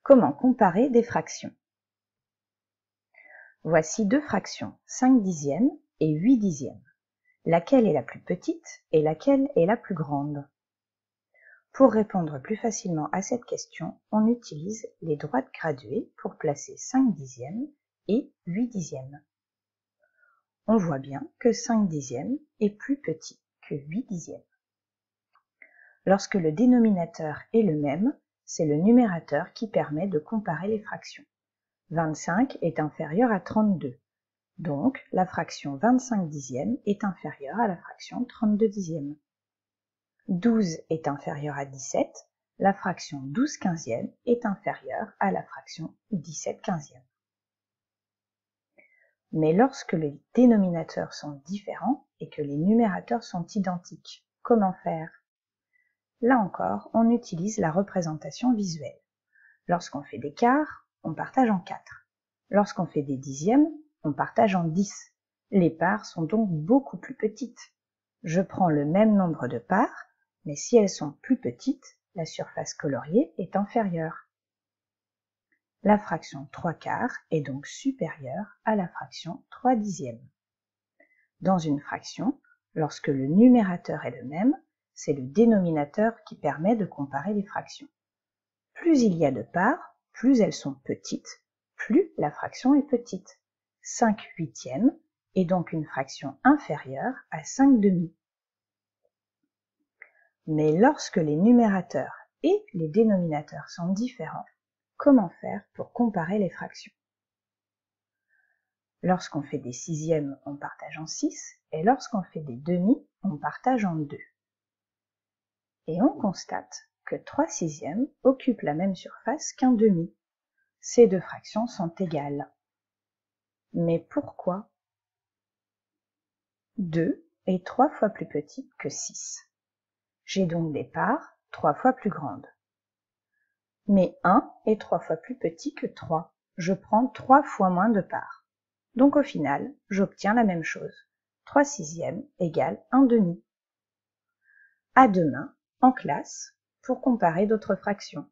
Comment comparer des fractions? Voici deux fractions, 5 dixièmes et 8 dixièmes. Laquelle est la plus petite et laquelle est la plus grande? Pour répondre plus facilement à cette question, on utilise les droites graduées pour placer 5 dixièmes et 8 dixièmes. On voit bien que 5 dixièmes est plus petit que 8 dixièmes. Lorsque le dénominateur est le même, c'est le numérateur qui permet de comparer les fractions. 25 est inférieur à 32, donc la fraction 25 dixièmes est inférieure à la fraction 32 dixièmes. 12 est inférieur à 17, la fraction 12 quinzièmes est inférieure à la fraction 17 quinzièmes. Mais lorsque les dénominateurs sont différents et que les numérateurs sont identiques, comment faire? Là encore, on utilise la représentation visuelle. Lorsqu'on fait des quarts, on partage en 4. Lorsqu'on fait des dixièmes, on partage en 10. Les parts sont donc beaucoup plus petites. Je prends le même nombre de parts, mais si elles sont plus petites, la surface coloriée est inférieure. La fraction 3 quarts est donc supérieure à la fraction 3 dixièmes. Dans une fraction, lorsque le numérateur est le même, c'est le dénominateur qui permet de comparer les fractions. Plus il y a de parts, plus elles sont petites, plus la fraction est petite. 5 huitièmes est donc une fraction inférieure à 5 demi. Mais lorsque les numérateurs et les dénominateurs sont différents, comment faire pour comparer les fractions? Lorsqu'on fait des sixièmes, on partage en 6, et lorsqu'on fait des demi, on partage en 2. Et on constate que 3 sixièmes occupent la même surface qu'un demi. Ces deux fractions sont égales. Mais pourquoi? 2 est 3 fois plus petit que 6. J'ai donc des parts 3 fois plus grandes. Mais 1 est 3 fois plus petit que 3. Je prends 3 fois moins de parts. Donc au final, j'obtiens la même chose. 3 sixièmes égale 1 demi. À demain, en classe, pour comparer d'autres fractions.